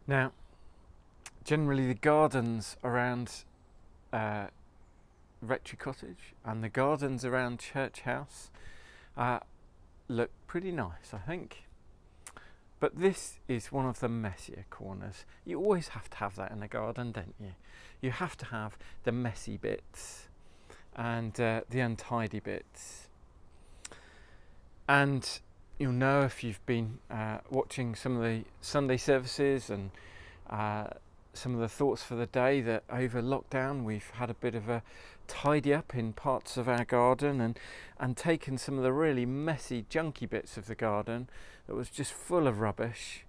Now, generally the gardens around Rectory Cottage and the gardens around Church House look pretty nice, I think. But this is one of the messier corners. You always have to have that in a garden, don't you? You have to have the messy bits and the untidy bits. And you'll know if you've been watching some of the Sunday services and some of the thoughts for the day that over lockdown we've had a bit of a tidy up in parts of our garden and taken some of the really messy, junky bits of the garden that was just full of rubbish,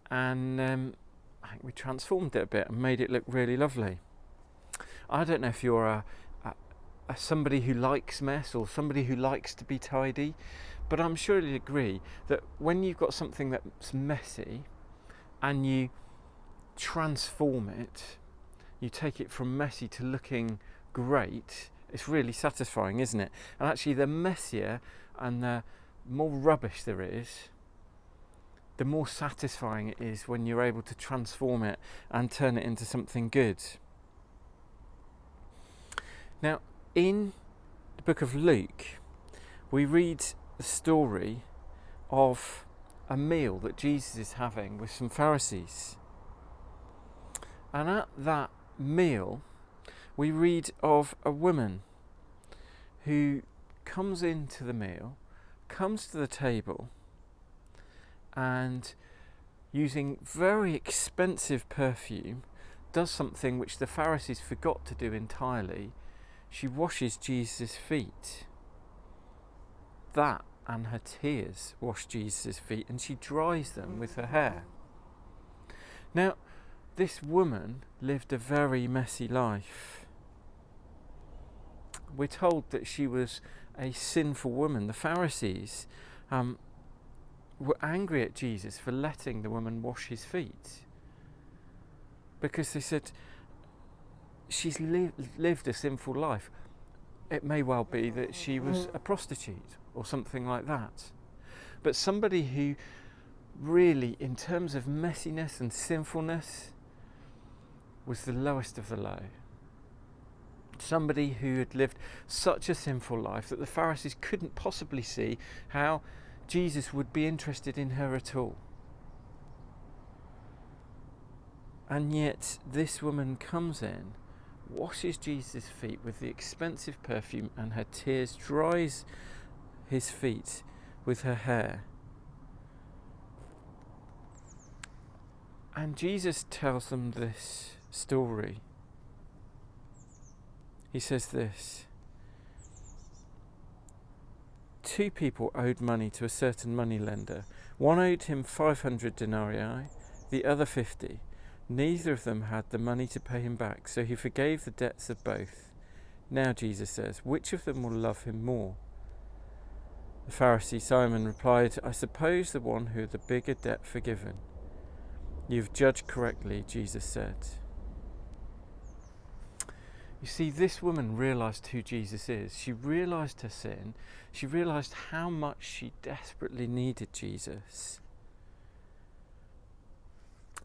and I think we transformed it a bit and made it look really lovely. I don't know if you're a somebody who likes mess or somebody who likes to be tidy, but I'm sure you'd agree that when you've got something that's messy and you transform it, you take it from messy to looking great, it's really satisfying, isn't it? And actually the messier and the more rubbish there is, the more satisfying it is when you're able to transform it and turn it into something good. Now, in the book of Luke, we read the story of a meal that Jesus is having with some Pharisees. And at that meal, we read of a woman who comes into the meal, comes to the table, and using very expensive perfume, does something which the Pharisees forgot to do entirely. She washes Jesus' feet. That and her tears wash Jesus' feet, and she dries them with her hair. Now, this woman lived a very messy life. We're told that she was a sinful woman. The Pharisees were angry at Jesus for letting the woman wash his feet, because they said she's lived a sinful life. It may well be that she was a prostitute or something like that. But somebody who really, in terms of messiness and sinfulness, was the lowest of the low. Somebody who had lived such a sinful life that the Pharisees couldn't possibly see how Jesus would be interested in her at all. And yet this woman comes in, washes Jesus' feet with the expensive perfume, and her tears dries his feet with her hair. And Jesus tells them this story. He says this: 2 people owed money to a certain moneylender. One owed him 500 denarii, the other 50. Neither of them had the money to pay him back, so he forgave the debts of both. Now Jesus says, which of them will love him more? The Pharisee Simon replied, I suppose the one who had the bigger debt forgiven. You've judged correctly, Jesus said. You see, this woman realised who Jesus is. She realised her sin. She realised how much she desperately needed Jesus.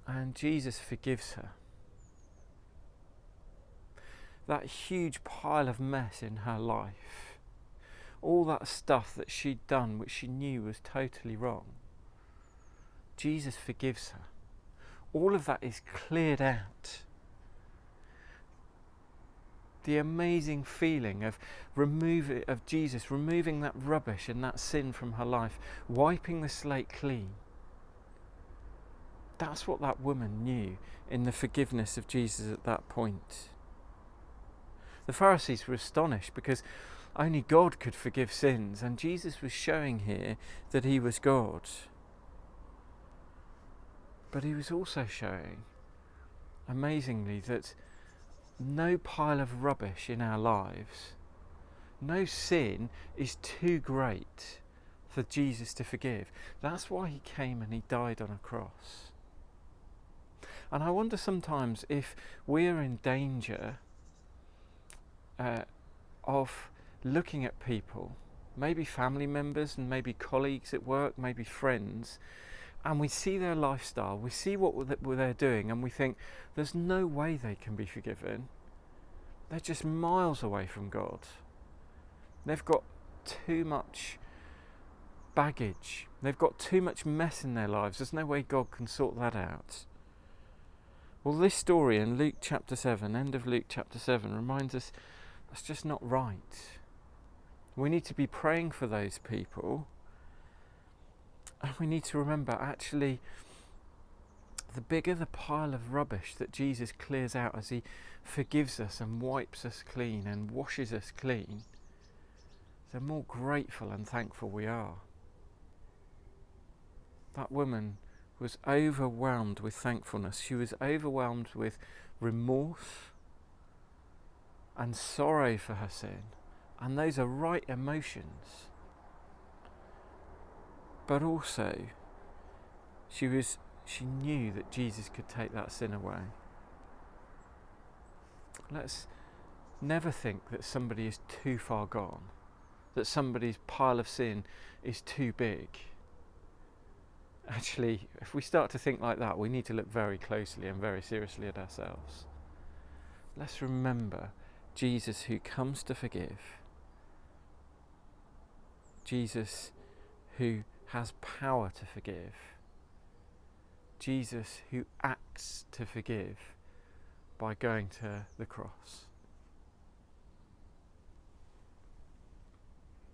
And Jesus forgives her. That huge pile of mess in her life, all that stuff that she'd done which she knew was totally wrong, Jesus forgives her. All of that is cleared out. The amazing feeling of Jesus removing that rubbish and that sin from her life, wiping the slate clean. That's what that woman knew in the forgiveness of Jesus at that point. The Pharisees were astonished because only God could forgive sins, and Jesus was showing here that he was God. But he was also showing, amazingly, that no pile of rubbish in our lives, no sin is too great for Jesus to forgive. That's why he came and he died on a cross. And I wonder sometimes if we're in danger of looking at people, maybe family members and maybe colleagues at work, maybe friends, and we see their lifestyle, we see what they're doing, and we think there's no way they can be forgiven. They're just miles away from God. They've got too much baggage. They've got too much mess in their lives. There's no way God can sort that out. Well, this story in Luke chapter 7, end of Luke chapter 7, reminds us that's just not right. We need to be praying for those people. And we need to remember, actually, the bigger the pile of rubbish that Jesus clears out as he forgives us and wipes us clean and washes us clean, the more grateful and thankful we are. That woman was overwhelmed with thankfulness. She was overwhelmed with remorse and sorrow for her sin. And those are right emotions. But also, she knew that Jesus could take that sin away. Let's never think that somebody is too far gone, that somebody's pile of sin is too big. Actually, if we start to think like that, we need to look very closely and very seriously at ourselves. Let's remember Jesus who comes to forgive. Jesus who has power to forgive. Jesus who acts to forgive by going to the cross.